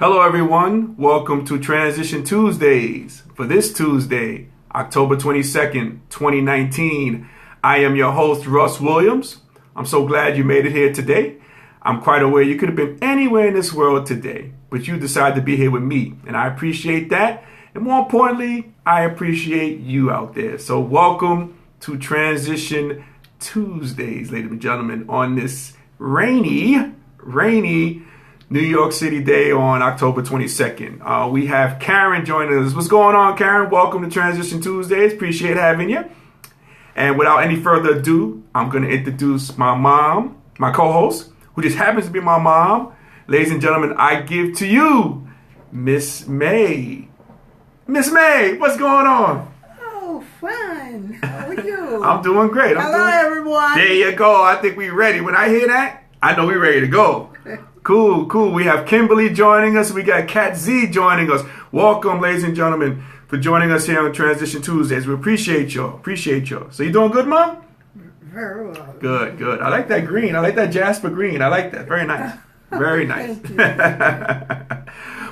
Hello, everyone. Welcome to Transition Tuesdays. For this Tuesday, October 22nd, 2019, I am your host, Russ Williams. I'm so glad you made it here today. I'm quite aware you could have been anywhere in this world today, but you decided to be here with me, and I appreciate that. And more importantly, I appreciate you out there. So welcome to Transition Tuesdays, ladies and gentlemen, on this rainy New York City day on October 22nd. We have Karen joining us. What's going on, Karen? Welcome to Transition Tuesdays. Appreciate having you. And without any further ado, I'm going to introduce my mom, my co-host, who just happens to be my mom. Ladies and gentlemen, I give to you Miss May. Miss May, what's going on? Oh, fun. How are you? I'm doing great. Hello, everyone. There you go. I think we're ready. When I hear that, I know we're ready to go. Cool. We have Kimberly joining us. We got Kat Z joining us. Welcome, ladies and gentlemen, for joining us here on Transition Tuesdays. We appreciate y'all. So you doing good, Mom? Very well. Good. I like that green. I like that Jasper green. I like that. Very nice. Very nice.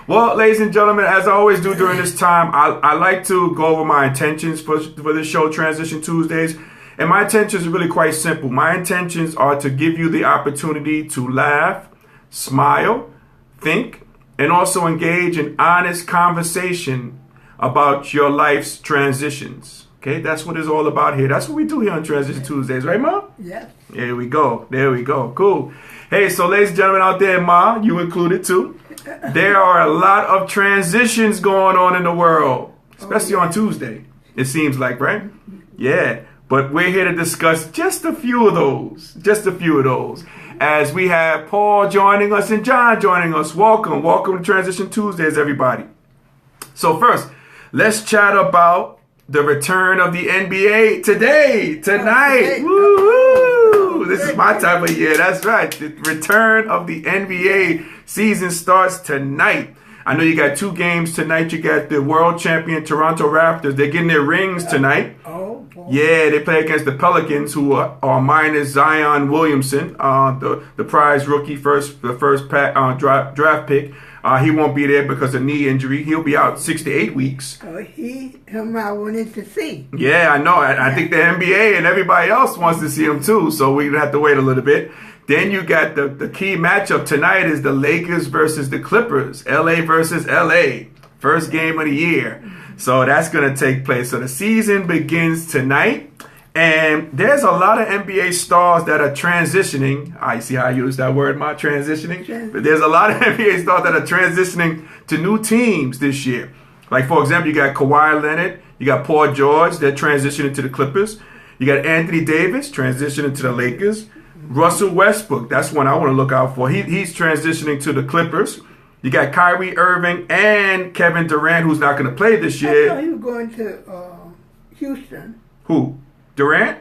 Well, ladies and gentlemen, as I always do during this time, I like to go over my intentions for this show, Transition Tuesdays. And my intentions are really quite simple. My intentions are to give you the opportunity to laugh, smile, think, and also engage in honest conversation about your life's transitions. Okay, that's what it's all about here. That's what we do here on Transition Tuesdays, right, Ma? Yes. There we go. Cool. Hey, so ladies and gentlemen out there, Ma, you included too. There are a lot of transitions going on in the world, especially on Tuesday, it seems like, right? Yeah, but we're here to discuss just a few of those. As we have Paul joining us and John joining us. Welcome to Transition Tuesdays, everybody. So first, let's chat about the return of the NBA tonight. Woo! This is my time of year. That's right. The return of the NBA season starts tonight. I know you got two games tonight. You got the world champion Toronto Raptors. They're getting their rings tonight. Oh, boy. Yeah, they play against the Pelicans, who are minus Zion Williamson, the prize rookie, the first draft pick. He won't be there because of knee injury. He'll be out 6 to 8 weeks. Oh, him I wanted to see. Yeah, I know. I think the NBA and everybody else wants to see him too, so we have to wait a little bit. Then you got the key matchup tonight is the Lakers versus the Clippers. LA versus LA. First game of the year. So that's going to take place. So the season begins tonight. And there's a lot of NBA stars that are transitioning. I see how I use that word, transitioning. But there's a lot of NBA stars that are transitioning to new teams this year. Like, for example, you got Kawhi Leonard. You got Paul George. They're transitioning to the Clippers. You got Anthony Davis transitioning to the Lakers. Russell Westbrook, that's one I want to look out for. He's transitioning to the Clippers. You got Kyrie Irving and Kevin Durant, who's not going to play this year. I thought he was going to Houston. Who? Durant?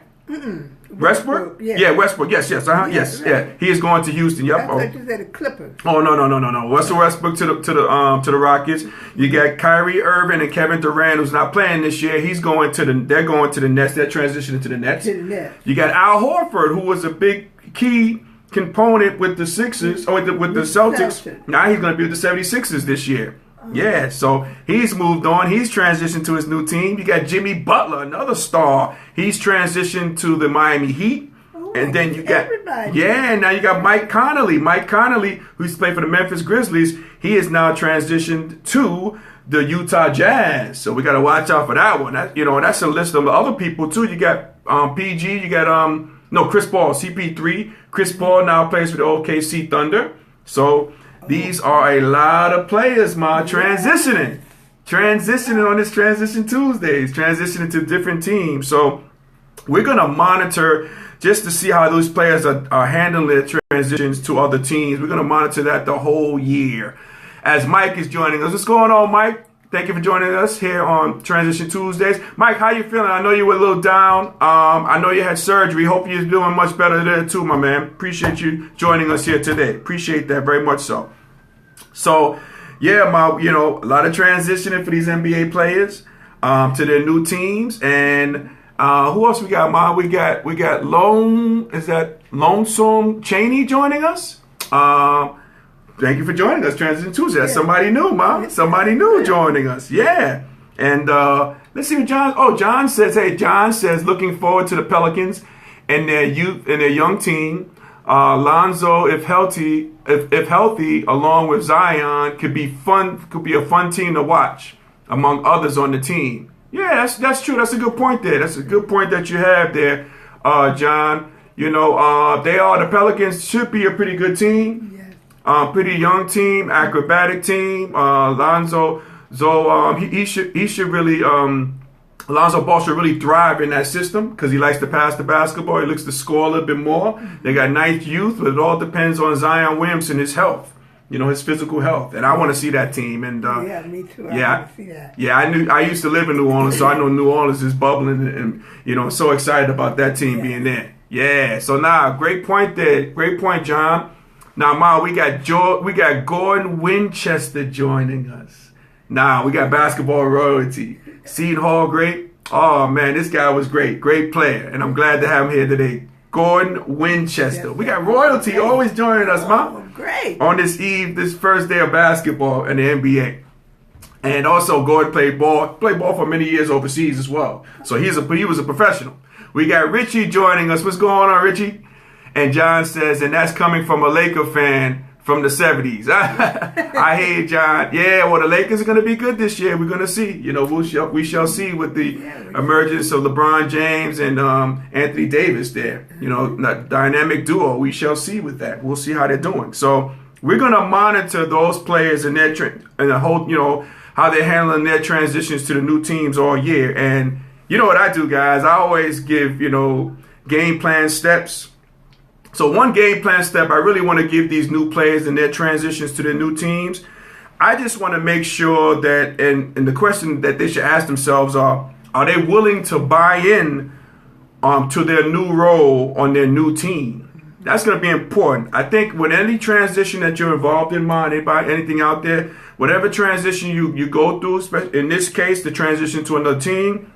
Westbrook? Yeah, Westbrook. Yes. Yeah. He is going to Houston. Yep. I thought you said the Clippers. Oh no. Russell Westbrook to the Rockets. You got Kyrie Irving and Kevin Durant, who's not playing this year. They're going to the Nets. They're transitioning to the Nets. You got Al Horford, who was a big key component with the Sixers, or with the Celtics. Now he's going to be with the 76ers this year. Yeah, so he's moved on. He's transitioned to his new team. You got Jimmy Butler, another star. He's transitioned to the Miami Heat. And then you got everybody. Now you got Mike Conley, who's played for the Memphis Grizzlies. He is now transitioned to the Utah Jazz. So we got to watch out for that one. That's a list of other people too. You got PG. You got Chris Paul, CP3. Chris Paul now plays for the OKC Thunder. So these are a lot of players, transitioning on this Transition Tuesdays, transitioning to different teams. So we're going to monitor just to see how those players are handling their transitions to other teams. We're going to monitor that the whole year. As Mike is joining us. What's going on, Mike? Thank you for joining us here on Transition Tuesdays. Mike, how you feeling? I know you were a little down. I know you had surgery. Hope you're doing much better there too, my man. Appreciate you joining us here today. Appreciate that very much so. So, yeah, a lot of transitioning for these NBA players to their new teams. And who else we got, Ma? We got Lonesome Chaney joining us. thank you for joining us, Transition Tuesday. That's Yeah. somebody new, Ma. Somebody new joining us. Yeah. And let's see what John says. Hey, John says, looking forward to the Pelicans and their youth and their young team. Lonzo, if healthy, along with Zion, could be a fun team to watch among others on the team. Yeah, that's true. That's a good point there. That's a good point that you have there, John. The Pelicans should be a pretty good team. Yes. Pretty young team, acrobatic team. Lonzo, he should really Lonzo Ball should really thrive in that system because he likes to pass the basketball. He looks to score a little bit more. They got nice youth, but it all depends on Zion Williamson, his health, his physical health. And I want to see that team. And Yeah, me too. I want to see that. Yeah, I used to live in New Orleans, so I know New Orleans is bubbling, and so excited about that team being there. Yeah. So now, great point there. Great point, John. Now, Ma, we got Gordon Winchester joining us. Now we got basketball royalty. Seton Hall great. Oh man, this guy was great. Great player. And I'm glad to have him here today. Gordon Winchester. Yes, We got royalty always joining us, Ma. Oh, great. On this first day of basketball in the NBA. And also Gordon played ball for many years overseas as well. So he was a professional. We got Richie joining us. What's going on, Richie? And John says, and that's coming from a Laker fan from the 70s. I hear you, John. Yeah, well, the Lakers are going to be good this year. We're going to see. We shall see with the emergence of LeBron James and Anthony Davis there. Dynamic duo. We shall see with that. We'll see how they're doing. So we're going to monitor those players and the whole, how they're handling their transitions to the new teams all year. And you know what I do, guys? I always give, game plan steps. So one game plan step I really want to give these new players and their transitions to their new teams. I just want to make sure that, and the question that they should ask themselves are they willing to buy in to their new role on their new team? That's going to be important. I think with any transition that you're involved in, anything out there, whatever transition you go through, especially in this case, the transition to another team,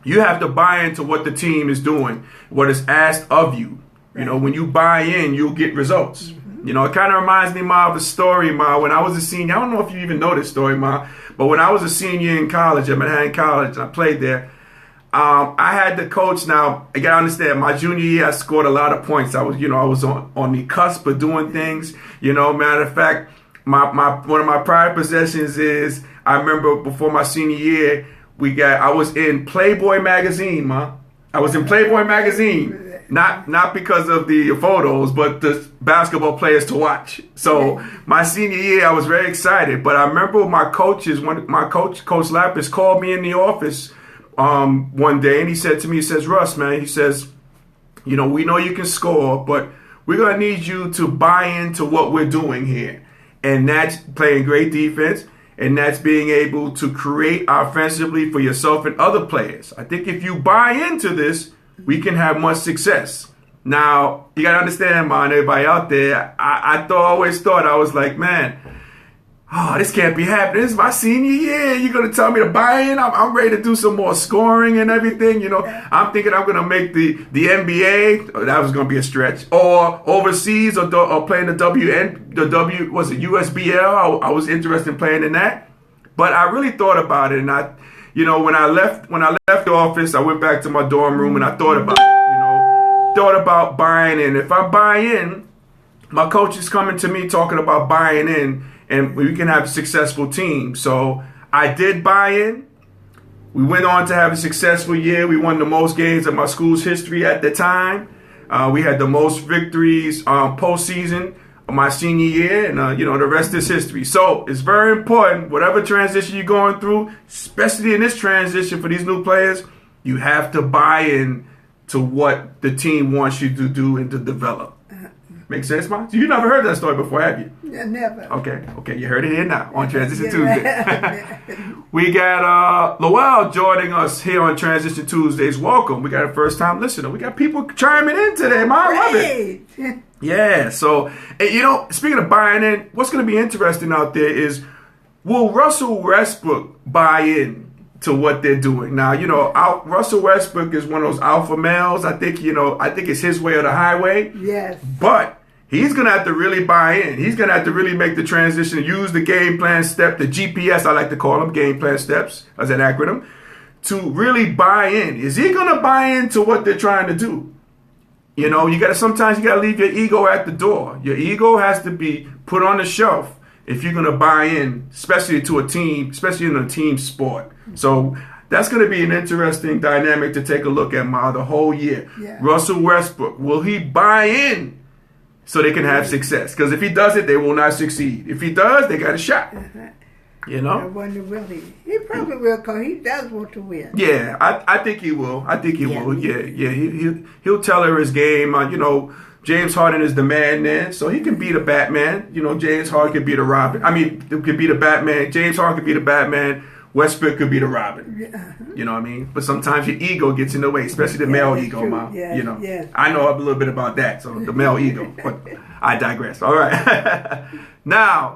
you have to buy into what the team is doing, what is asked of you. When you buy in, you'll get results. It kind of reminds me, Ma, of a story, Ma, when I was a senior. I don't know if you even know this story, Ma, but when I was a senior in college, at Manhattan College, and I played there, I had the coach. Now, you gotta understand, my junior year, I scored a lot of points. I was on the cusp of doing things. Matter of fact, one of my prior possessions is, I remember before my senior year, I was in Playboy magazine, Ma. I was in Playboy magazine. Not because of the photos, but the basketball players to watch. So my senior year, I was very excited. But I remember my Coach Lapis, called me in the office one day, and he said to me, he says, Russ, man, he says, we know you can score, but we're going to need you to buy into what we're doing here. And that's playing great defense, and that's being able to create offensively for yourself and other players. I think if you buy into this, we can have much success. Now, you got to understand, man, everybody out there, I always thought, I was like, man, this can't be happening. This is my senior year. You're going to tell me to buy in? I'm ready to do some more scoring and everything. I'm thinking I'm going to make the NBA. That was going to be a stretch. Or overseas or playing the USBL. I was interested in playing in that. But I really thought about it, and when I left the office, I went back to my dorm room and I thought about it, thought about buying in. If I buy in, my coach is coming to me talking about buying in, and we can have a successful team. So I did buy in. We went on to have a successful year. We won the most games of my school's history at the time. We had the most victories postseason my senior year, and the rest is history. So it's very important, whatever transition you're going through, especially in this transition for these new players, you have to buy in to what the team wants you to do and to develop. Make sense, Ma? You never heard that story before, have you? Yeah, never. Okay, you heard it here now on Transition Tuesday. We got Lowell joining us here on Transition Tuesdays. Welcome. We got a first-time listener. We got people chiming in today, Ma. I love it. Yeah, so, speaking of buying in, what's going to be interesting out there is, will Russell Westbrook buy in to what they're doing? Now, Russell Westbrook is one of those alpha males. I think it's his way or the highway. Yes. But he's going to have to really buy in. He's going to have to really make the transition, use the game plan step, the GPS, I like to call them, game plan steps as an acronym, to really buy in. Is he going to buy into what they're trying to do? You know, sometimes you got to leave your ego at the door. Your ego has to be put on the shelf if you're going to buy in, especially to a team, especially in a team sport. So that's going to be an interesting dynamic to take a look at, Ma, the whole year. Yeah. Russell Westbrook, will he buy in so they can have success? Because if he does it, they will not succeed. If he does, they got a shot. You know? I wonder will he? He probably will, because he does want to win. Yeah, I think he will. I think he will. Yeah. He'll tell her his game. You know, James Harden is the man there, so he can be the Batman. You know, James Harden could be the Robin. I mean, could be the Batman. James Harden could be the Batman. Westbrook could be the Robin. You know what I mean? But sometimes your ego gets in the way, especially the male ego, true. Ma. Yes, you know, yes. I know a little bit about that, so the male ego. But I digress. All right. Now,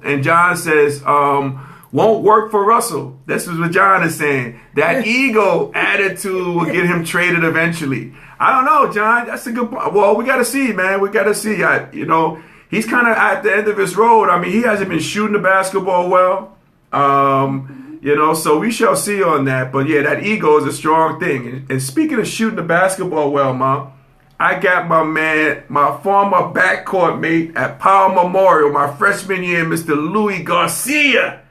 and John says, won't work for Russell. This is what John is saying. That ego attitude will get him traded eventually. I don't know, John. That's a good point. Well, we got to see, man. We got to see. You know, he's kind of at the end of his road. I mean, he hasn't been shooting the basketball well. You know, so we shall see on that. But yeah, that ego is a strong thing. And speaking of shooting the basketball well, Ma, I got my former backcourt mate at Powell Memorial, my freshman year, Mr. Louis Garcia,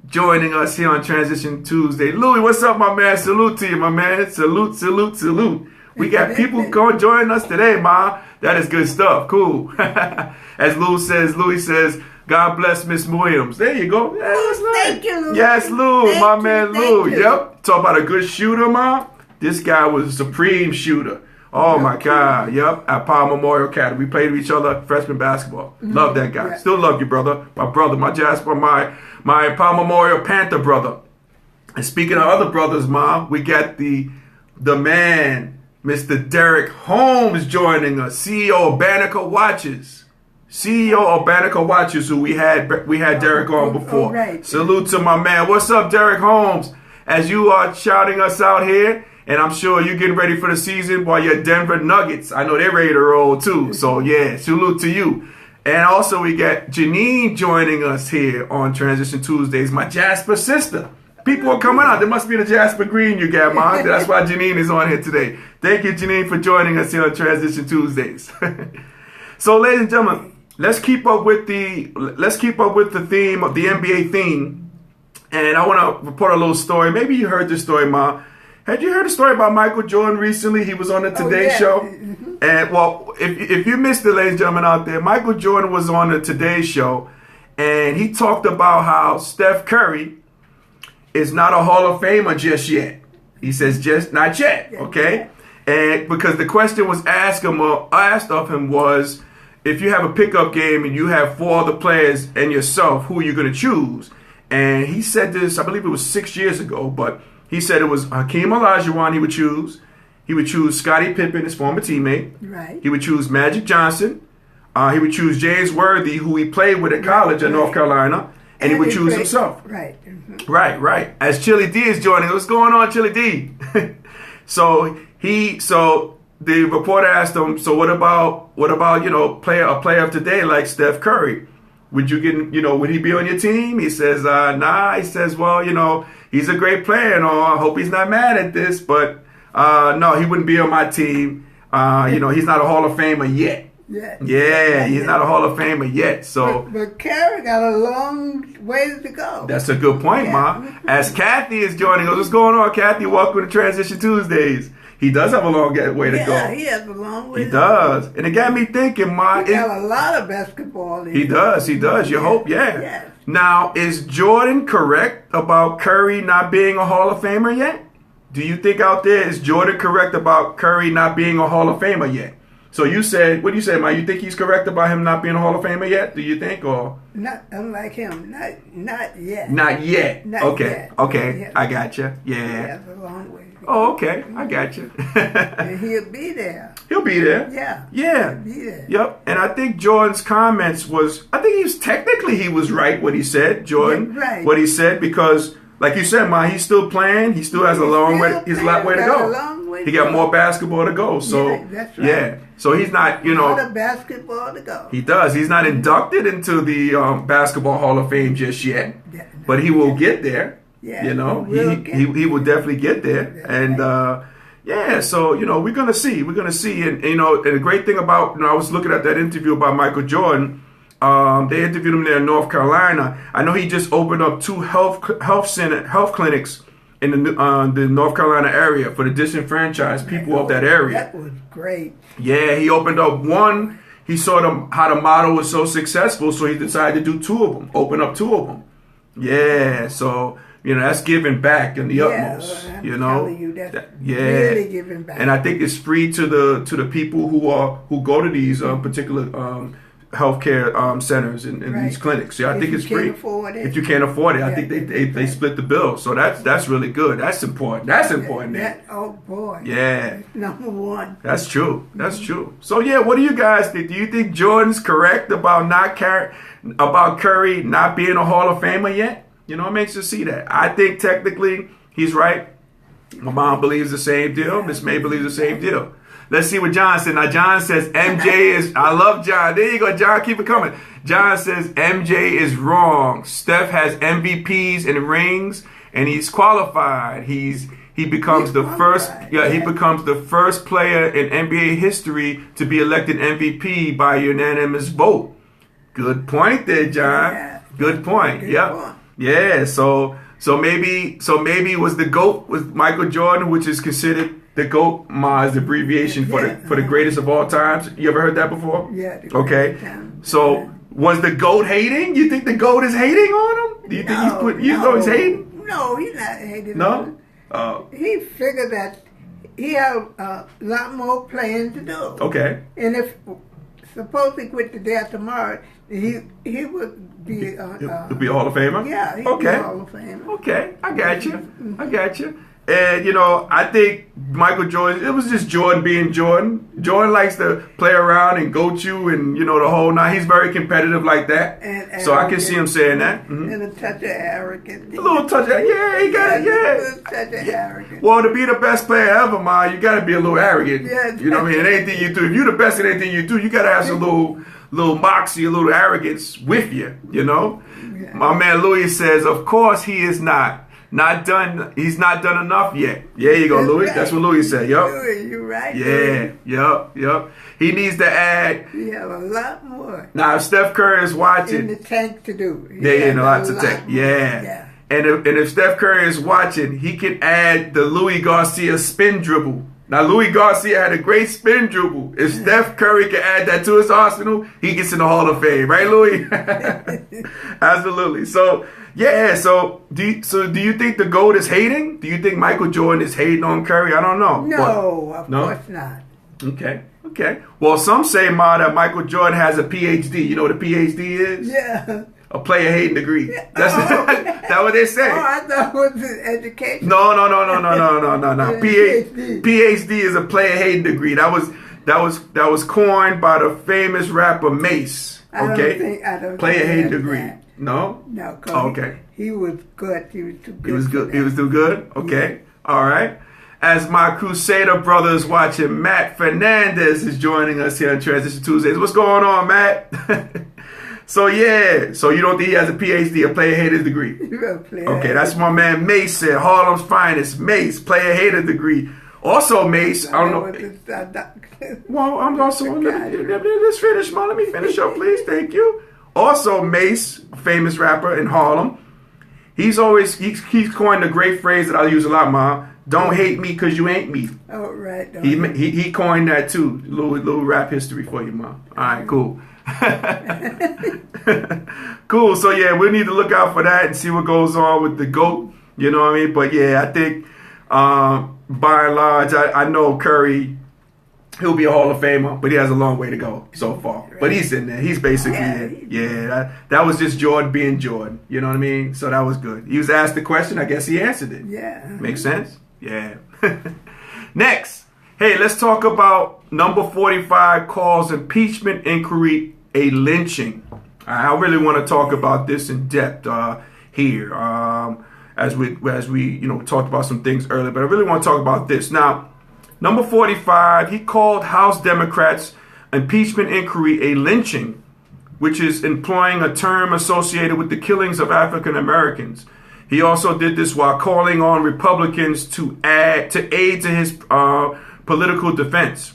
joining us here on Transition Tuesday. Louis, what's up, my man? Salute to you, my man. Salute, salute, salute. We got people going joining us today, Ma. That is good stuff. Cool. As Louis says, God bless Miss Williams. There you go. Yeah, that's nice. Thank you, Lou. Yes, Lou, Thank my you, man thank Lou. you. Yep. Talk about a good shooter, Ma. This guy was a supreme shooter. Oh my God. Yep. At Powell Memorial Academy. We played with each other freshman basketball. Love that guy. Still love you, brother. My Jasper, my Powell Memorial Panther brother. And speaking of other brothers, Ma, we got the man, Mr. Derek Holmes, joining us, CEO of Banneker Watches. CEO of Banneker Watches, who we had Derek on before. Right. Salute to my man. What's up, Derek Holmes? As you are shouting us out here, and I'm sure you're getting ready for the season while you're Denver Nuggets. I know they're ready to roll too. So yeah, salute to you. And also we got Janine joining us here on Transition Tuesdays, my Jasper sister. People are coming out. There must be the Jasper Green you got, Ma. That's why Janine is on here today. Thank you, Janine, for joining us here on Transition Tuesdays. So, ladies and gentlemen, let's keep up with the theme of the NBA theme. And I want to report a little story. Maybe you heard this story, Ma. Had you heard a story about Michael Jordan recently? He was on the Today Show. And, well, if you missed it, ladies and gentlemen out there, Michael Jordan was on the Today Show. And he talked about how Steph Curry is not a Hall of Famer just yet. He says just not yet, okay? And because the question was asked of him was, if you have a pickup game and you have 4 other players and yourself, who are you going to choose? And he said this, I believe it was 6 years ago, but he said it was Hakeem Olajuwon he would choose. He would choose Scottie Pippen, his former teammate. Right. He would choose Magic Johnson. He would choose James Worthy, who he played with at college at North Carolina. And he would choose himself. Right. Right. As Chili D is joining, what's going on, Chili D? So the reporter asked him, so what about a player of today like Steph Curry? Would you would he be on your team? He says, nah. He says, well, he's a great player and all. I hope he's not mad at this, but no, he wouldn't be on my team. He's not a Hall of Famer yet. Yeah, he's not a Hall of Famer yet. So, but Curry got a long ways to go. That's a good point, Ma. As Kathy is joining us, what's going on, Kathy? Welcome to Transition Tuesdays. He does have a long way to go. Yeah, he has a long way. He does, and it got me thinking, Ma. He got a lot of basketball. He does. You hope, yeah. Yes. Now, is Jordan correct about Curry not being a Hall of Famer yet? Do you think out there is Jordan correct about Curry not being a Hall of Famer yet? So you said, what do you say, Ma? You think he's correct about him not being a Hall of Famer yet? Do you think, or not unlike him? Not yet. Not yet. Not okay. yet. Okay. Yeah. I gotcha. Yeah. He has a long way. Oh, okay. I gotcha. And he'll be there. He'll be there. Yeah. Yeah. He'll be there. Yep. And I think Jordan's comments I think he was right what he said, Jordan. Yeah, right. What he said, because like you said, Ma, he's still playing. He still has a long way. He's a lot way to go. A long way He got more basketball to go. So Yeah, that's right. yeah. So he's not, A lot of basketball to go. he does. He's not inducted into the Basketball Hall of Fame just yet, Yeah, but he will get there. Yeah, You know, he will he will definitely get there. That's And yeah, so we're gonna see. We're gonna see. And and the great thing about I was looking at that interview about Michael Jordan. They interviewed him there in North Carolina. I know he just opened up 2 health clinics in the North Carolina area for the disenfranchised people of that area. That was great. Yeah, he opened up one. He saw how the model was so successful, so he decided to do 2 of them. Open up 2 of them. Yeah, so that's giving back in the utmost. I'm telling you, that's really giving back. And I think it's free to the people who go to these particular healthcare centers and these clinics. Yeah, I think it's free. If you can't afford it, I think they split the bill. So that's really good. That's important. That's important. Oh boy. Yeah. That's number 1. That's true. That's true. So yeah, what do you guys think? Do you think Jordan's correct about Curry not being a Hall of Famer yet? It makes you see that. I think technically he's right. My mom believes the same deal. Miss May believes the same deal. Let's see what John said. Now, John says MJ is... I love John. There you go, John. Keep it coming. John says MJ is wrong. Steph has MVPs and rings, and he's qualified. He becomes the first... he becomes the first player in NBA history to be elected MVP by unanimous vote. Good point there, John. Yeah. Good point. Yep. Yeah, so maybe was the GOAT with Michael Jordan, which is considered... The GOAT, Ma, is the abbreviation for the greatest of all times. You ever heard that before? Yeah. Okay. So was the GOAT hating? You think the GOAT is hating on him? Do you think he's hating? No, he's not hating. No. He figured that he had a lot more playing to do. Okay. And if suppose he quit the day after tomorrow, he would be. He'll be a Hall of Famer. Yeah. He'd be a Hall of Famer. Okay. I got you. And, I think Michael Jordan, it was just Jordan being Jordan. Jordan likes to play around and goat you and, the whole night. He's very competitive like that. And so I can see him saying that. Mm-hmm. And a touch of arrogance. A little touch of, he got it, A touch of arrogance. Well, to be the best player ever, Ma, you got to be a little arrogant. Yeah, you know what I mean? In anything you do. If you're the best at anything you do, you got to have some little moxie, a little arrogance with you, Yeah. My man Louis says, of course he is not. Not done. He's not done enough yet. There you go, Louis. Right. That's what Louis said. Yup. You're right. Yeah. Yup. He needs to add. He have a lot more. Now, if Steph Curry is watching, in the tank to do. There ain't a lot to take. Yeah. And if Steph Curry is watching, he can add the Louis Garcia spin dribble. Now, Louis Garcia had a great spin dribble. If Steph Curry can add that to his arsenal, he gets in the Hall of Fame, right, Louis? Absolutely. So. Yeah, so do you think the GOAT is hating? Do you think Michael Jordan is hating on Curry? I don't know. No, of course not. Okay. Well, some say, Ma, that Michael Jordan has a PhD. You know what a PhD is? Yeah. A player hating degree. That's that what they say. Oh, I thought it was education. No. PhD is a player hating degree. That was coined by the famous rapper Mace. Okay. I don't player hating think degree. That. No? No. Okay. He was good. He was too good. He was too good? Okay. Yeah. All right. As my Crusader brother is watching, Matt Fernandez is joining us here on Transition Tuesdays. What's going on, Matt? So you don't think he has a PhD, a player hater degree? Okay, that's my man Mace said. Harlem's finest, Mace, player hater degree. Also, Mace, I don't know. Well, I'm also, let's finish, man. Let me finish up, please. Thank you. Also, Mace, famous rapper in Harlem, he's coined a great phrase that I use a lot, Ma. Don't hate me because you ain't me. Oh, right. He coined that too. Little rap history for you, Ma. All right, cool. Cool. So yeah, we need to look out for that and see what goes on with the GOAT. You know what I mean? But yeah, I think by and large, I know Curry. He'll be a Hall of Famer, but he has a long way to go so far. Right. But he's in there. He's basically in. Yeah, that was just Jordan being Jordan. You know what I mean? So that was good. He was asked the question. I guess he answered it. Yeah. Makes sense? Yeah. Next. Hey, let's talk about number 45 calls impeachment inquiry a lynching. I really want to talk about this in depth here. As we talked about some things earlier, but I really want to talk about this. Now, Number 45, he called House Democrats' impeachment inquiry a lynching, which is employing a term associated with the killings of African Americans. He also did this while calling on Republicans to aid to his political defense.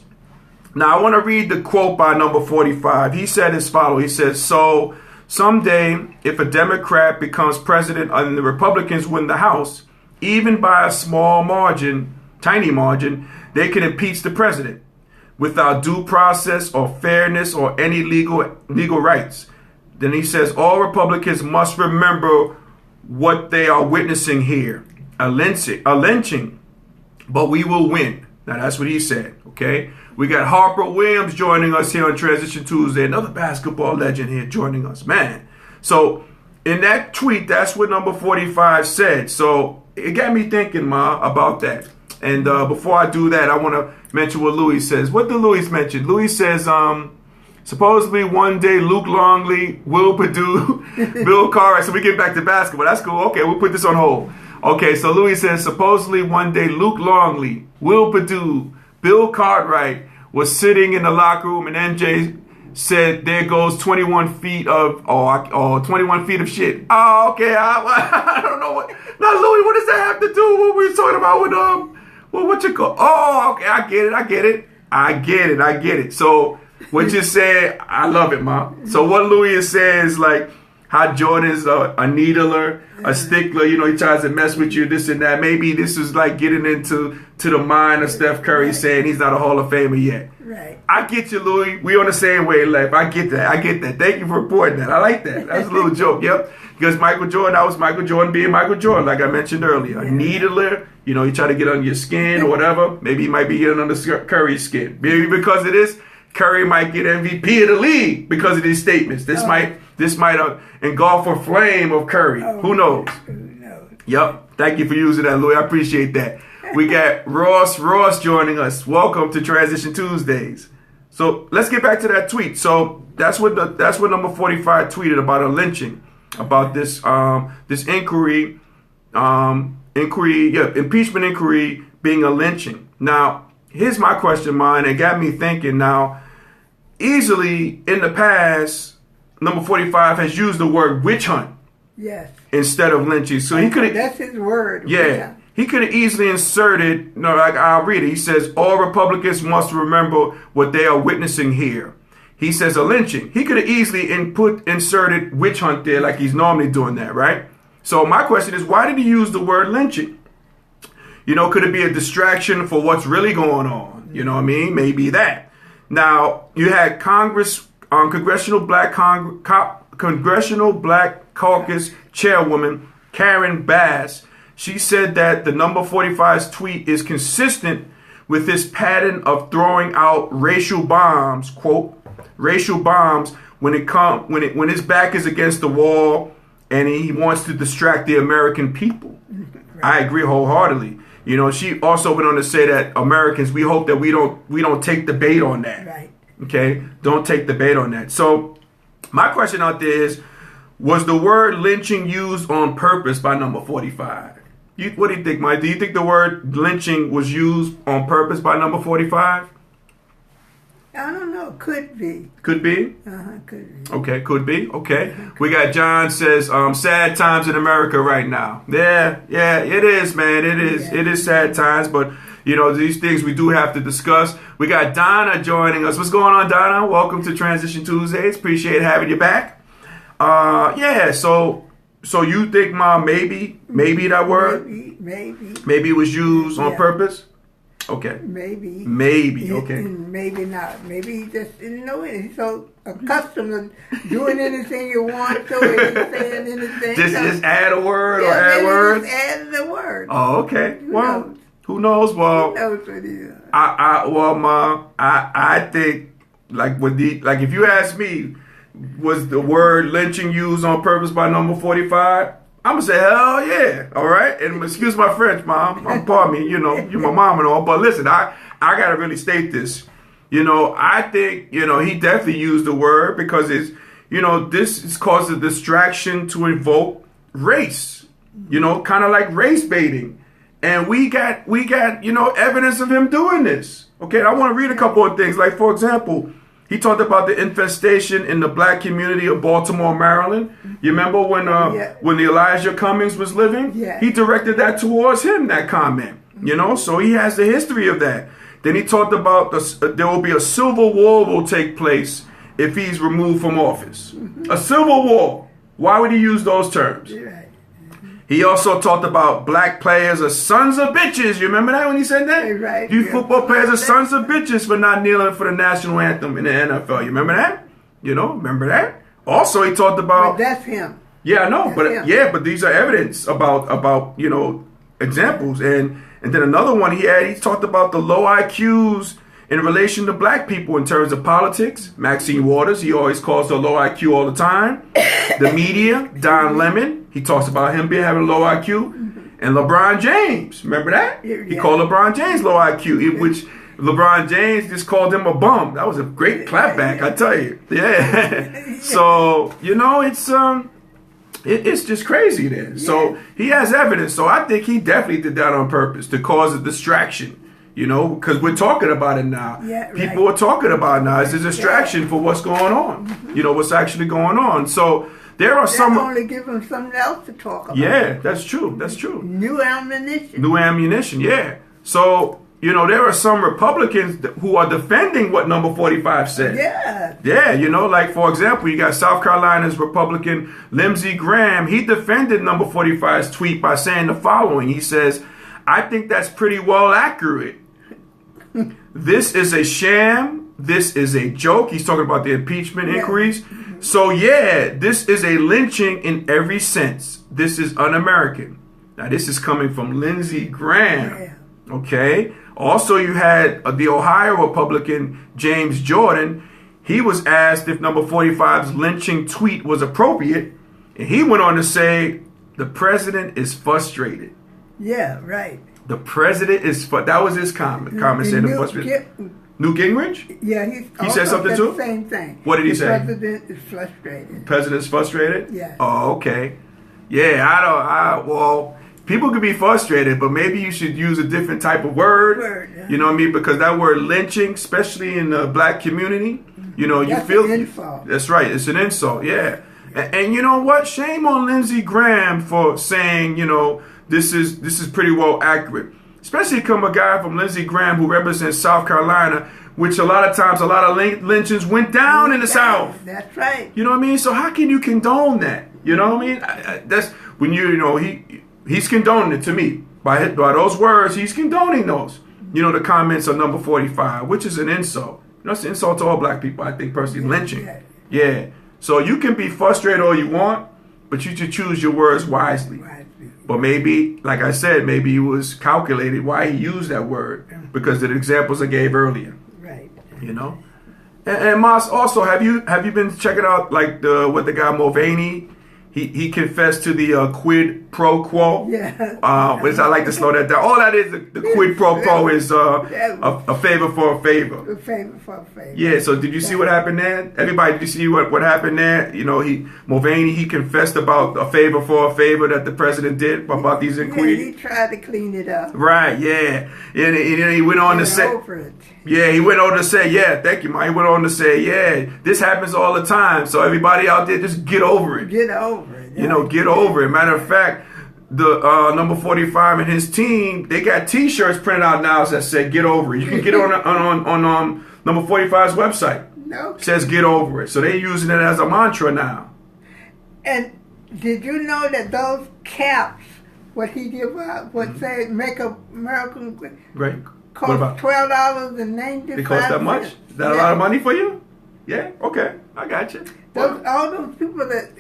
Now, I want to read the quote by number 45. He said as follows. He says, "So someday, if a Democrat becomes president and the Republicans win the House, even by a small margin, tiny margin, they can impeach the president without due process or fairness or any legal rights." Then he says, "All Republicans must remember what they are witnessing here, a lynching, but we will win." Now, that's what he said, okay? We got Harper Williams joining us here on Transition Tuesday, another basketball legend here joining us, man. So in that tweet, that's what number 45 said. So it got me thinking, Ma, about that. And before I do that, I want to mention what Louis says. What did Louis mention? Louis says, supposedly one day Luke Longley, Will Perdue, Bill Cartwright. So we get back to basketball. That's cool. Okay, we'll put this on hold. Okay, so Louis says, supposedly one day Luke Longley, Will Perdue, Bill Cartwright was sitting in the locker room, and MJ said, "There goes 21 feet of 21 feet of shit." Oh, okay. I don't know what. Now, Louis, what does that have to do with what we were talking about with what you call? Oh, okay. I get it. So what you said, I love it, Mom. So what Louis is saying is like how Jordan's a needler, a stickler. You know, he tries to mess with you, this and that. Maybe this is like getting into the mind of Steph Curry, saying he's not a Hall of Famer yet. Right. I get you, Louis. We on the same wavelength. I get that. Thank you for reporting that. I like that. That's a little joke. Yep. Because Michael Jordan, that was Michael Jordan being Michael Jordan, like I mentioned earlier. A needler. You know, you try to get under your skin or whatever. Maybe he might be getting under Curry's skin. Maybe because of this, Curry might get MVP of the league because of these statements. This might engulf a flame of Curry. Who knows? Yep. Thank you for using that, Louis. I appreciate that. We got Ross joining us. Welcome to Transition Tuesdays. So let's get back to that tweet. So that's what number 45 tweeted about a lynching, about this inquiry, impeachment inquiry being a lynching. Now, here's my question, mine. It got me thinking. Now, easily in the past, number 45 has used the word witch hunt. Yes. Instead of lynching. So he could have. That's his word. Yeah. He could have easily inserted, like I'll read it. He says, all Republicans must remember what they are witnessing here. He says a lynching. He could have easily inserted witch hunt there like he's normally doing that, right? So my question is, why did he use the word lynching? You know, could it be a distraction for what's really going on? You know what I mean? Maybe that. Now, you had Congressional Black Caucus Chairwoman Karen Bass. She said that the number 45's tweet is consistent with this pattern of throwing out racial bombs, quote, racial bombs when his back is against the wall and he wants to distract the American people. Right. I agree wholeheartedly. You know, she also went on to say that Americans, we hope that we don't take the bait on that. Right. Okay? Don't take the bait on that. So my question out there is, was the word lynching used on purpose by number 45? What do you think, Mike? Do you think the word lynching was used on purpose by number 45? I don't know. Could be. Could be? Could be. Okay, could be. Okay. We got John says, sad times in America right now. Yeah, it is, man. It is. Yeah. It is sad times, but, you know, these things we do have to discuss. We got Donna joining us. What's going on, Donna? Welcome to Transition Tuesdays. Appreciate having you back. So you think, Mom, maybe that word? Maybe it was used on purpose? Okay. Maybe, okay. Maybe not. Maybe he just didn't know it. He's so accustomed to doing anything you want to and saying anything. Just add a word or add words? Just add the word. Oh, okay. Who knows? Well, who knows what he is? Mom, I think, like if you ask me, was the word lynching used on purpose by number 45? I'm going to say, hell yeah. All right. And excuse my French, Mom. Pardon me. You know, you're my mom and all. But listen, I got to really state this. You know, I think, you know, he definitely used the word because it's, you know, this is caused a distraction to invoke race, you know, kind of like race baiting. And we got evidence of him doing this. Okay, I want to read a couple of things. Like, for example, he talked about the infestation in the black community of Baltimore, Maryland. You remember when the Elijah Cummings was living? Yeah. He directed that towards him, that comment. So he has the history of that. Then he talked about there will be a civil war will take place if he's removed from office. A civil war. Why would he use those terms? Right. He also talked about black players as sons of bitches. You remember that when he said that? Right. You football players are sons of bitches for not kneeling for the national anthem in the NFL. You remember that? Remember that? Also, he talked about... But that's him. Yeah, I know. That's but these are evidence about examples. And then another one he talked about the low IQs in relation to black people in terms of politics. Maxine Waters, he always calls her low IQ all the time. The media, Don Lemon, he talks about him having a low IQ. And LeBron James, remember that? He called LeBron James low IQ, which LeBron James just called him a bum. That was a great clapback, I tell you. Yeah. So, it's just crazy there. Yeah. So he has evidence. So I think he definitely did that on purpose to cause a distraction. Because we're talking about it now. Yeah, right. People are talking about it now. It's a distraction for what's going on. What's actually going on. So there are some... only give them something else to talk about. Yeah, that's true. That's true. New ammunition. New ammunition, yeah. So, there are some Republicans who are defending what number 45 said. Yeah. Yeah, like, for example, you got South Carolina's Republican Lindsey Graham. He defended number 45's tweet by saying the following. He says, I think that's pretty well accurate. This is a sham. This is a joke. He's talking about the impeachment inquiries. So, this is a lynching in every sense. This is un-American. Now, this is coming from Lindsey Graham. Okay? Also, you had the Ohio Republican James Jordan. He was asked if number 45's lynching tweet was appropriate. And he went on to say, the president is frustrated. Yeah, right. The president is... That was his comment saying the frustrated... Newt Gingrich? Yeah, he said something too? The same thing. What did he say? The president is frustrated. The president's frustrated? Yeah. Oh, okay. Yeah, well, people could be frustrated, but maybe you should use a different type of word. You know what I mean? Because that word lynching, especially in the black community, that's feel... an insult. That's right. It's an insult, yeah. And you know what? Shame on Lindsey Graham for saying, this is pretty well accurate. Especially come a guy from Lindsey Graham who represents South Carolina, which a lot of times a lot of lynchings went down in the South. That's right. You know what I mean? So how can you condone that? You know what I mean? That's when he's condoning it to me. By those words, he's condoning those. The comments on number 45, which is an insult. It's an insult to all black people, I think, personally. Lynching. Yeah. So you can be frustrated all you want, but you should choose your words wisely. But maybe, like I said, maybe he was calculated why he used that word because of the examples I gave earlier. Right. And Mas, also, have you been checking out like what the guy Mulvaney? He confessed to the quid pro quo. Yeah. Which I like to slow that down. All that is, the quid pro quo is a favor for a favor. A favor for a favor. Yeah, so did you see what happened there? Everybody, did you see what happened there? Mulvaney, he confessed about a favor for a favor that the president did about these inquiries. Yeah, he tried to clean it up. Right, yeah. And he went on to say... Yeah, he went on to say, thank you, Mike. He went on to say, this happens all the time. So everybody out there, just get over it. Get over it. Get over it. Matter of fact, the number 45 and his team, they got T-shirts printed out now that say "Get over it." You can get on number 45's website. No. It says "Get over it." So they're using it as a mantra now. And did you know that those caps, what he give out, what say "Make American Great," right? cost $12.95. They cost that much? Is that a lot of money for you? Yeah. Okay, I got you. All those people that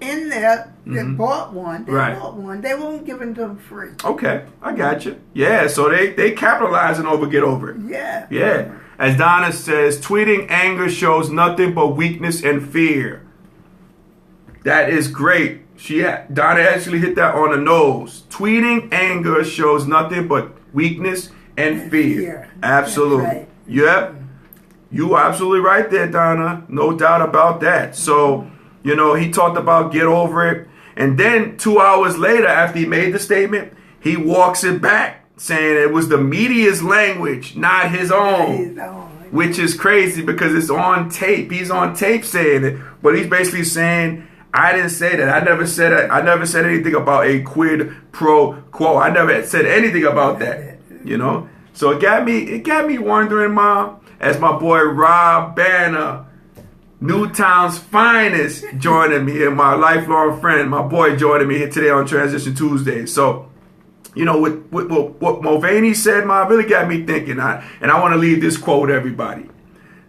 in there that bought one, they won't give it to them free. Okay, I got you. Yeah, so they capitalizing over Get Over It. Yeah. Yeah. As Donna says, tweeting anger shows nothing but weakness and fear. That is great. Donna actually hit that on the nose. Tweeting anger shows nothing but weakness and fear. Absolutely. Right. Yep. You are absolutely right there, Donna. No doubt about that. So, he talked about get over it. And then 2 hours later, after he made the statement, he walks it back, saying it was the media's language, not his own. Which is crazy because it's on tape. He's on tape saying it, but he's basically saying, I didn't say that. I never said anything about a quid pro quo. I never said anything about that. You know? So it got me wondering, Mom, as my boy Rob Banner, Newtown's finest, joining me, and my lifelong friend, my boy, joining me here today on Transition Tuesday. So, you know, what Mulvaney said, Mom, really got me thinking. And I want to leave this quote with everybody.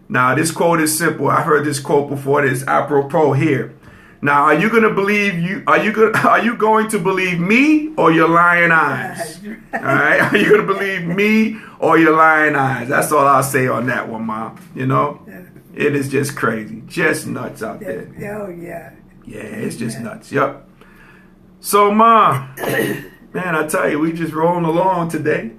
Now, this quote is simple. I heard this quote before. This apropos here. Now, are you going to believe Are you going to believe me or your lying eyes? All right. Are you going to believe me or your lying eyes? That's all I'll say on that one, Mom. You know, it is just crazy, just nuts out there. Oh yeah. Yeah, it's just nuts. Yep. So, Mom, man, I tell you, we just rolling along today.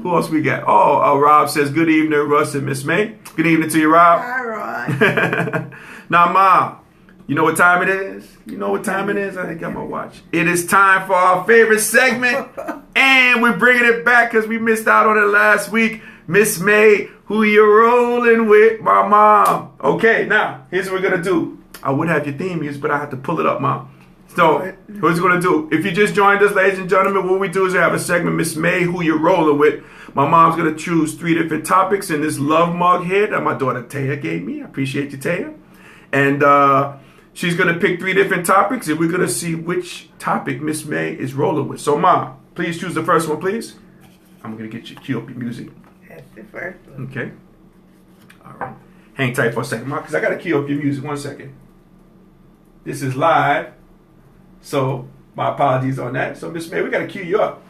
Who else we got? Oh, Rob says, good evening, Russ and Miss May. Good evening to you, Rob. Hi, Rod. Now, Mom, you know what time it is? You know what time it is? I think I'm going to watch. It is time for our favorite segment. And we're bringing it back because we missed out on it last week. Miss May, who you rolling with, my mom. Okay, now, here's what we're going to do. I would have your theme music, but I have to pull it up, Mom. So, what's going to do? If you just joined us, ladies and gentlemen, what we do is we have a segment, Miss May, who you're rolling with. My mom's going to choose 3 different topics in this love mug here that my daughter Taya gave me. I appreciate you, Taya. And she's going to pick 3 different topics, and we're going to see which topic Miss May is rolling with. So, Mom, please choose the first one, please. I'm going to get you cue up your music. That's the first one. Okay. All right. Hang tight for a second, Mom, because I got to cue up your music. 1 second. This is live. So, my apologies on that. So, Miss May, we got to cue you up.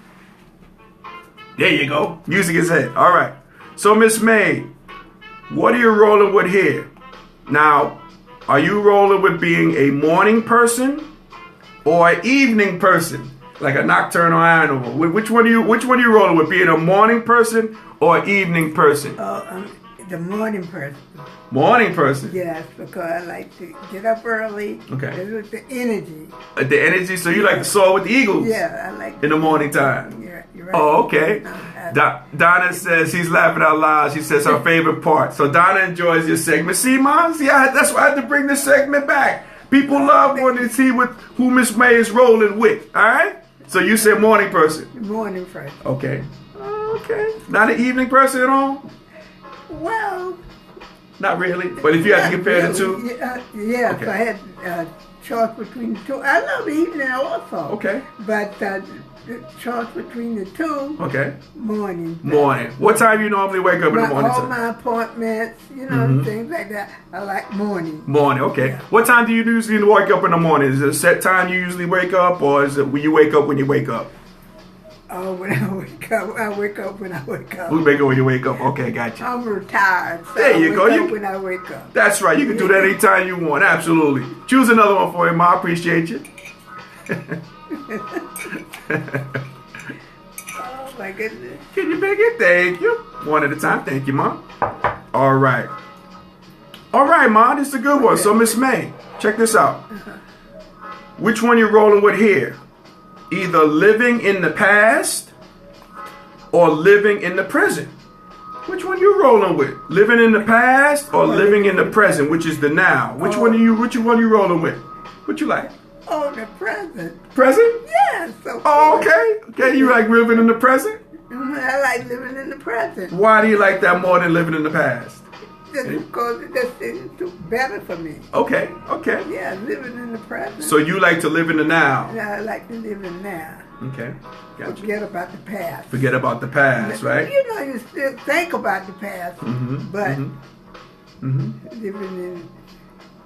There you go. Music is hit. All right. So, Miss May, what are you rolling with here? Now, are you rolling with being a morning person or an evening person, like a nocturnal animal? Which one are you rolling with? Being a morning person or an evening person? The morning person. Morning person? Yes, because I like to get up early. Okay. With the energy. The energy, so you like to soar with the eagles? Yeah, I like in the morning time. Yeah, you're right. Oh, okay. Donna says she's laughing out loud. She says her favorite part. So Donna enjoys your segment. See, Mom? See, that's why I had to bring this segment back. People love when they see who Miss May is rolling with. All right? So you said morning person. Morning person. Okay. Okay. Not an evening person at all? Well, not really. But if you had to compare the two? Yeah, okay. So I had choice between the two. I love the evening also. Okay. But the choice between the two. Okay. Morning. Morning. What time do you normally wake up in the morning? All my appointments, things like that. I like morning. Morning, okay. Yeah. What time do you usually wake up in the morning? Is it a set time you usually wake up, or is it when you wake up when you wake up? Oh, when I wake up when I wake up. We wake up when you wake up. Okay, gotcha. I'm retired. So there you go. When I wake up. That's right. You can do that anytime you want. Absolutely. Choose another one for you, Ma. I appreciate you. Oh, my goodness. Can you pick it? Thank you. One at a time. Thank you, Ma. All right. All right, Ma. This is a good one. So, Miss May, check this out. Which one you rolling with here? Either living in the past or living in the present. Which one you rolling with? Living in the past or living in the present, which is the now? Which one you rolling with? What you like? Oh, the present. Present? Yes. Oh, okay. Okay, you like living in the present? I like living in the present. Why do you like that more than living in the past? Just because it's better for me. Okay, okay. Yeah, living in the present. So you like to live in the now? Yeah, I like to live in now. Okay, gotcha. Forget about the past. Forget about the past, right? You still think about the past, but living in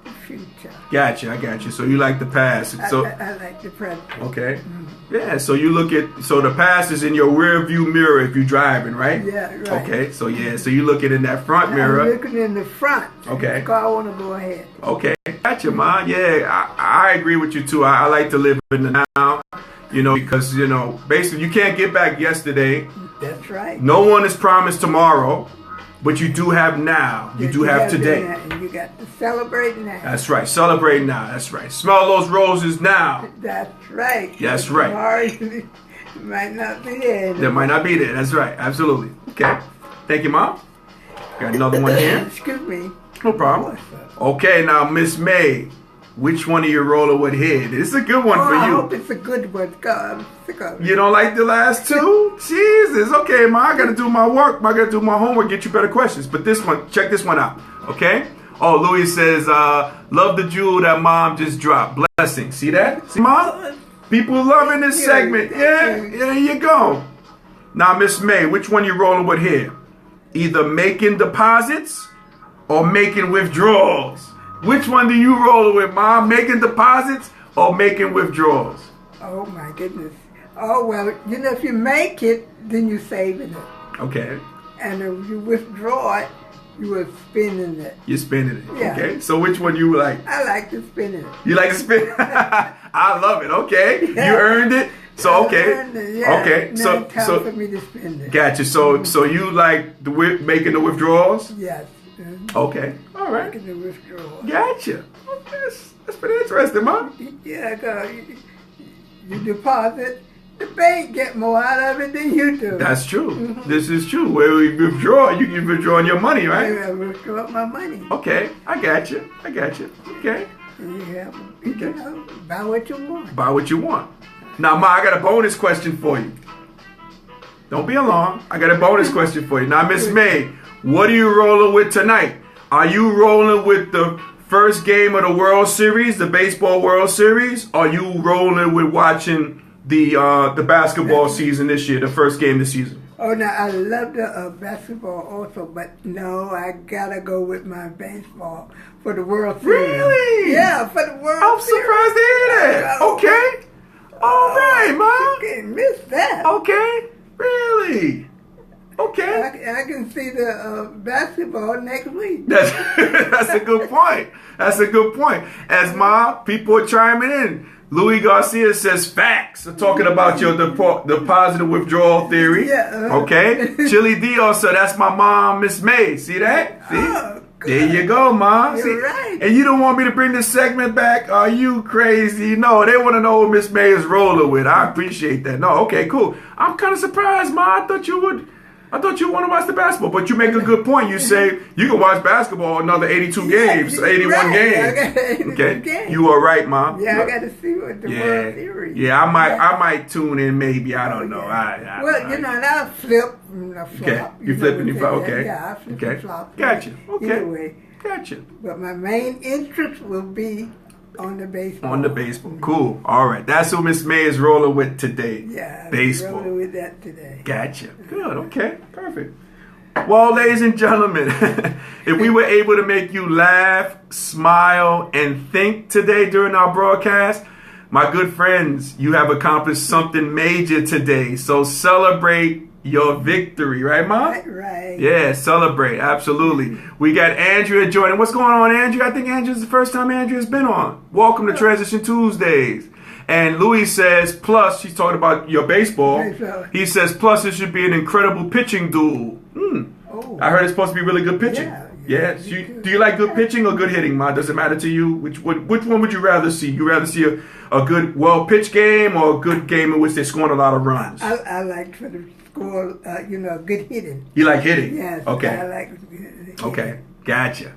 the future. Gotcha, I got you. So you like the past. So I like the present. okay. Yeah, so you so the past is in your rear view mirror if you're driving, right? Yeah, right. Okay, so so you look in that front mirror. I'm looking in the front. Okay. So I want to go ahead. Okay, gotcha, Ma. Yeah, I agree with you too. I like to live in the now, because, basically you can't get back yesterday. That's right. No one is promised tomorrow, but you do have now. You do have today. And you got to celebrate now. That's right. Celebrate now. That's right. Smell those roses now. That's right. That's right. Tomorrow Might not be there. That might not be there. That's right. Absolutely. Okay. Thank you, Mom. Got another one here. Excuse me. No problem. Okay, now Miss May, which one are you rolling with here? This is a good one for I you. hope it's a good one. God, I'm sick of it. You don't like the last two? Jesus. Okay, Ma, I gotta do my work. I gotta do my homework, get you better questions. But this one, check this one out. Okay? Oh, Louis says, love the jewel that Mom just dropped. Blessing. See that? See, Mom? People loving this segment. Yeah, there you go. Now, Miss May, which one you rolling with here? Either making deposits or making withdrawals. Which one do you roll with, Mom? Making deposits or making withdrawals? Oh, my goodness. Oh, well, if you make it, then you're saving it. Okay. And if you withdraw it, you are spending it. You're spending it. Yeah. Okay. So which one you like? I like to spend it. You like to spend? I love it. Okay. You earned it. So okay. Yeah. Okay. Now it's time for me to spend it. Gotcha. So you like making the withdrawals? Yes. Okay. All right. Making the withdrawal. Gotcha. Okay. That's pretty interesting, Mom. Yeah, because you deposit, the bank get more out of it than you do. That's true. This is true. Where you withdraw, you can withdraw your money, right? I withdraw my money. Okay. I got you. Okay. And you have, buy what you want. Buy what you want. Now, Ma, I got a bonus question for you. Don't be alarmed. I got a bonus question for you. Now, Miss May, what are you rolling with tonight? Are you rolling with the first game of the World Series, the baseball World Series? Or are you rolling with watching the basketball season this year, the first game this season? Oh, now, I love the basketball also, but no, I gotta go with my baseball for the World Series. Really? Yeah, for the World I'm Series. surprised to hear that. Okay. All right, Mom. You can't miss that. Okay. Really? Okay. I can see the basketball next week. That's a good point. That's a good point. As Mom, people are chiming in. Louis Garcia says facts. We're talking about your deposit withdrawal theory. Yeah. Okay. Chili D also, that's my mom, Miss May. See that? See? Oh, there you go, Mom. You're right. And you don't want me to bring this segment back? Are you crazy? No, they want to know what Miss May is rolling with. I appreciate that. No, okay, cool. I'm kind of surprised, Ma. I thought you want to watch the basketball, but you make a good point. You say you can watch basketball another 82 games, 81 games. Okay, you are right, Mom. Yeah, I got to see what the World Series. Yeah, I might tune in maybe. I don't know. And I'll flip and flop. Okay, you flip and you flop. Okay. Yeah, I flip and flop. Gotcha. Okay. Anyway. Gotcha. But my main interest will be on the baseball. On the baseball. Cool. All right. That's who Miss May is rolling with today. Yeah. Baseball. Rolling with that today. Gotcha. Good. Okay. Perfect. Well, ladies and gentlemen, if we were able to make you laugh, smile, and think today during our broadcast, my good friends, you have accomplished something major today. So celebrate your victory, right, Mom? Right. Yeah, celebrate. Absolutely. We got Andrea joining. What's going on, Andrea? I think Andrea's the first time Andrea's been on. Welcome to Transition Tuesdays. And Louis says, plus, she's talking about your baseball. He says, plus, it should be an incredible pitching duel. Oh. I heard it's supposed to be really good pitching. Yeah. Do you like good pitching or good hitting, Ma? Does it matter to you? Which one would you rather see? You rather see a good, well-pitched game or a good game in which they're scoring a lot of runs? I like for the score, good hitting. You like hitting? Yes. Okay. I like hitting. Okay. Gotcha.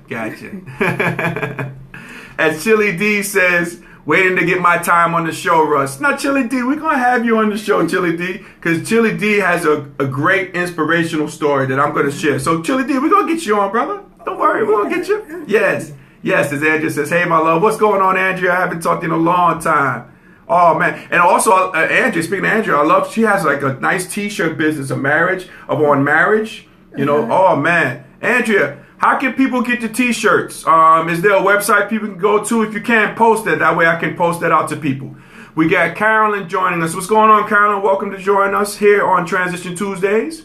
As Chili D says, waiting to get my time on the show, Russ. Now, Chili D, we're going to have you on the show, Chili D, because Chili D has a great inspirational story that I'm going to share. So, Chili D, we're going to get you on, brother. Don't worry, we're going to get you. Yes, as Andrea says, hey, my love, what's going on, Andrea? I haven't talked to you in a long time. Oh, man. And also, Andrea, speaking of Andrea, she has like a nice T-shirt business on marriage. Oh, man. Andrea, how can people get your T-shirts? Is there a website people can go to? If you can't post that, that way I can post that out to people. We got Carolyn joining us. What's going on, Carolyn? Welcome to join us here on Transition Tuesdays.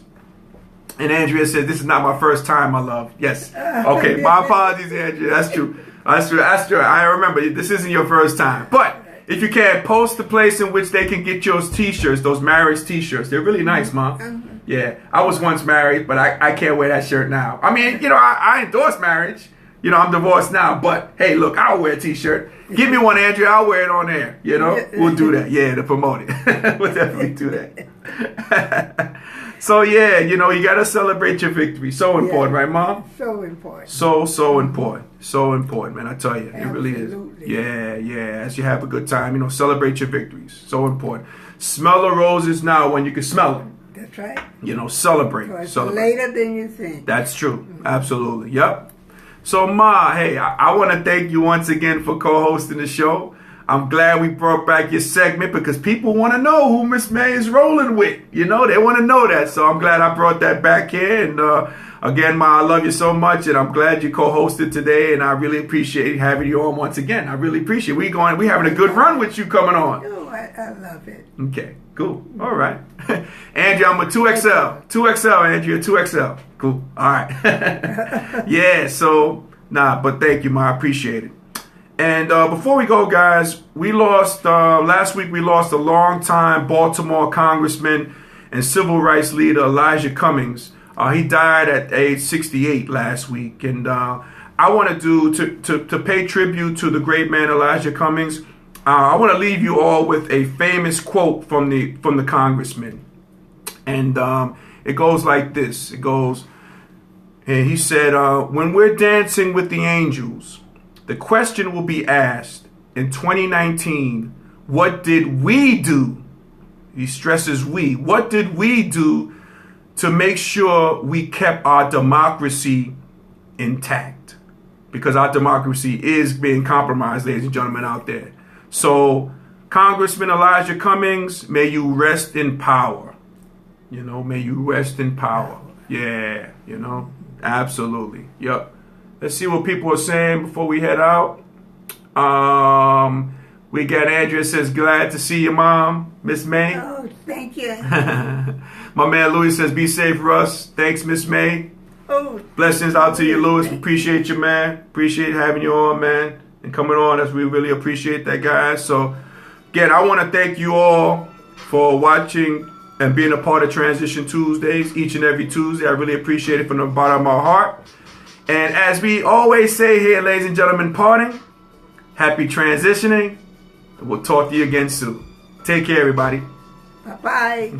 And Andrea said, this is not my first time, my love. Yes. Okay, my apologies, Andrea. That's true. I remember, this isn't your first time. But if you can, post the place in which they can get your T-shirts, those marriage T-shirts. They're really nice, Mom. Yeah, I was once married, but I can't wear that shirt now. I mean, I endorse marriage. You know, I'm divorced now, but hey, look, I'll wear a t-shirt. Give me one, Andrea. I'll wear it on air. You know, we'll do that. Yeah, to promote it. We'll definitely do that. So yeah, you know, you got to celebrate your victory. So important, right, Mom? So important. So important. So important, man. I tell you, it really is. Absolutely. Yeah. As you have a good time, you know, celebrate your victories. So important. Smell the roses now when you can smell them. That's right. You know, celebrate. So it's Celebrate. later than you think. That's true. Absolutely. Yep. So, Ma, hey, I want to thank you once again for co-hosting the show. I'm glad we brought back your segment because people want to know who Miss May is rolling with. You know, they want to know that. So I'm glad I brought that back here. And again, Ma, I love you so much. And I'm glad you co-hosted today. And I really appreciate having you on once again. I really appreciate it. We having a good run with you coming on. Oh, I love it. Okay, cool. All right. Andrea, I'm a 2XL. 2XL, Andrea, 2XL. Cool. All right. Yeah, so, but thank you, Ma. I appreciate it. And before we go, guys, we lost, last week we lost a longtime Baltimore congressman and civil rights leader, Elijah Cummings. He died at age 68 last week. And I want to pay tribute to the great man, Elijah Cummings. I want to leave you all with a famous quote from the congressman. And it goes like this. It goes, and he said, when we're dancing with the angels, the question will be asked in 2019, what did we do? He stresses we. What did we do to make sure we kept our democracy intact? Because our democracy is being compromised, ladies and gentlemen, out there. So, Congressman Elijah Cummings, may you rest in power. You know, may you rest in power. Yeah, you know, absolutely. Yep. Let's see what people are saying before we head out. We got Andrea says, glad to see you, Mom. Miss May. Oh, thank you. My man Louis says, be safe, Russ. Thanks, Miss May. Oh, Blessings out to you, Louis. Appreciate you, man. Appreciate having you on, man. And coming on, as we really appreciate that, guys. So, again, I want to thank you all for watching and being a part of Transition Tuesdays each and every Tuesday. I really appreciate it from the bottom of my heart. And as we always say here, ladies and gentlemen, parting, happy transitioning. And we'll talk to you again soon. Take care, everybody. bye-bye.